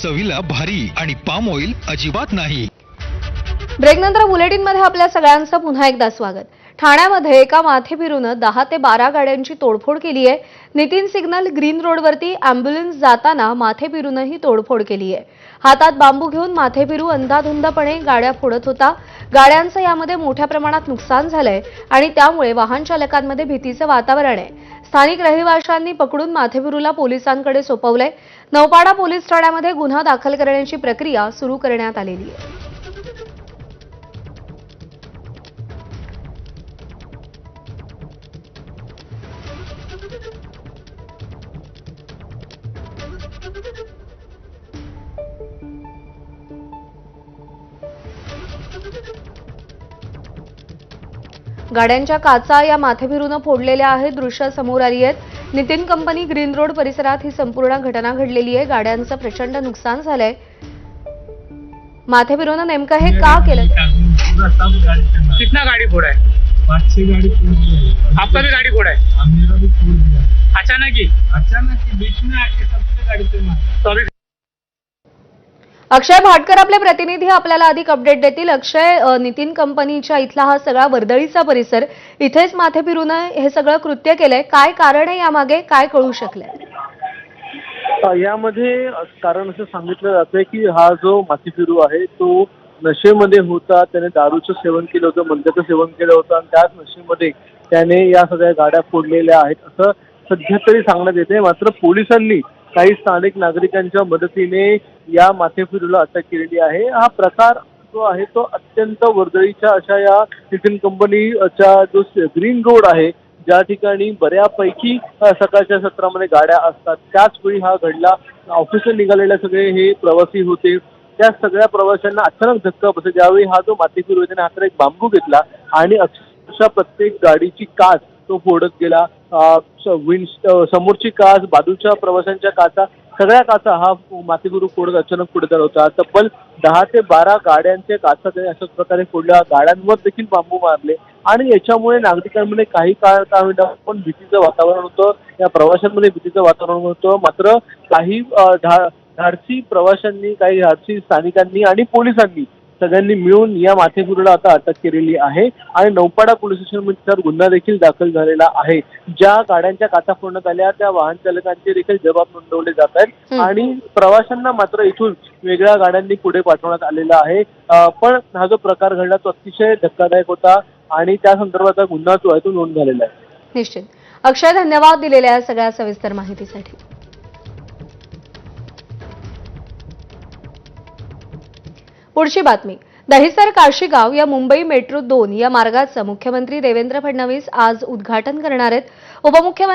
चवीला भारी आणि पाम ऑइल अजिबात नाही। ब्रेकनंतर बुलेटिनमध्ये आपल्या सगळ्यांचं पुन्हा एकदा स्वागत। ठाण्यामध्ये एका माथेफिरूनं 10 ते 12 गाड्यांची तोडफोड केली आहे। नितीन सिग्नल ग्रीन रोडवरती अँब्युलन्स जाताना माथेफिरूनं ही तोडफोड केली आहे। हातात बांबू घेऊन माथेफिरू अंधाधुंदपणे गाड्या फोडत होता। गाड्यांचं यामध्ये मोठ्या प्रमाणात नुकसान झालंय आणि त्यामुळे वाहन चालकांमध्ये भीतीचं वातावरण आहे। स्थानिक रहिवाशांनी पकडून माथेफिरूला पोलिसांकडे सोपवलंय। नौपाडा पोलीस ठाण्यामध्ये गुन्हा दाखल करण्याची प्रक्रिया सुरू करण्यात आलेली आहे। गाड्यांच्या काचा या माथेफिरूनं फोडलेल्या आहेत। दृश्य समोर आली आहेत। नितीन कंपनी ग्रीन रोड परिसरात ही संपूर्ण घटना घडलेली आहे। गाड्यांचं प्रचंड नुकसान झालंय। माथेफिरूनं नेमकं हे का केलं? कितना गाड़ी फोड़ा है? 5-6 गाड़ी फोड़ दी है। आपका भी गाड़ी फोड़ा है? हाँ, मेरा भी फोड़ दिया। अचानक ही बीच में आके सबसे गाड़ी पे मारा। तो अभी अक्षय भाटकर आपले प्रतिनिधी आपल्याला अधिक अपडेट देतील। अक्षय, नितीन कंपनीच्या इथला हा सगळा वर्दळीचा परिसर, इथेच माथेफिरूनं हे सगळं कृत्य केलंय। काय कारण आहे यामागे, काय कळू शकलंय? यामध्ये कारण असं सांगितलं जातंय की हा जो माथेफिरू आहे तो नशेमध्ये होता। त्याने दारूचं सेवन केलं होतं, मद्याचं सेवन केलं होतं आणि त्याच नशेमध्ये त्याने या सगळ्या गाड्या फोडलेल्या आहेत असं सध्या तरी सांगण्यात येते। मात्र पोलिसांनी काही स्थानिक नागरिकांच्या मदतीने या माथेफिरूला अटक केलेली आहे। हा प्रकार जो आहे तो अत्यंत वर्दळीच्या अशा या नितीन कंपनीच्या जो ग्रीन रोड आहे, ज्या ठिकाणी बऱ्यापैकी सकाळच्या सत्रामध्ये गाड्या असतात, त्याच वेळी हा घडला। ऑफिसला निघालेले सगळे हे प्रवासी होते। त्या सगळ्या प्रवाशांना अचानक धक्का बसला। ज्यावेळी हा जो माथेफिरू आहे त्याने हातात एक बांबू घेतला आणि अक्षरशः प्रत्येक गाडीची काच तो फोडत गेला। समोरची काच, बाजूच्या प्रवाशांच्या काचा, सगळ्या काचा हा माथेफिरू फोडत अचानक पुढे चालला होता। तब्बल 10 ते 12 गाड्यांचे काचा त्याने अशाच प्रकारे फोडल्या। गाड्यांवर देखील बांबू मारले आणि याच्यामुळे नागरिकांमध्ये काही काळ का होईना पण भीतीचं वातावरण होतं। या प्रवाशांमध्ये भीतीचं वातावरण होतं। मात्र काही धाडसी प्रवाशांनी, काही धाडसी स्थानिकांनी आणि पोलिसांनी सगळ्यांनी मिळून या माथेफिरूला आता अटक केलेली आहे आणि नौपाडा पोलीस स्टेशनमध्ये गुन्हा देखील दाखल झालेला आहे। ज्या गाड्यांच्या काचा फोडण्यात आल्या त्या वाहन चालकांचे देखील जबाब नोंदवले जात आहेत आणि प्रवाशांना मात्र इथून वेगळ्या गाड्यांनी पुढे पाठवण्यात आलेला आहे। पण हा जो प्रकार घडला तो अतिशय धक्कादायक होता आणि त्या संदर्भाचा गुन्हा जो आहे तो नोंद झालेला आहे। निश्चित। अक्षय, धन्यवाद दिलेल्या सगळ्या सविस्तर माहितीसाठी। पुढची बातमी। दहिसर काशीगाव या मुंबई मेट्रो 2 या मार्गाचं मुख्यमंत्री देवेंद्र फडणवीस आज उद्घाटन करणार आहेत। उपमुख्यमंत्री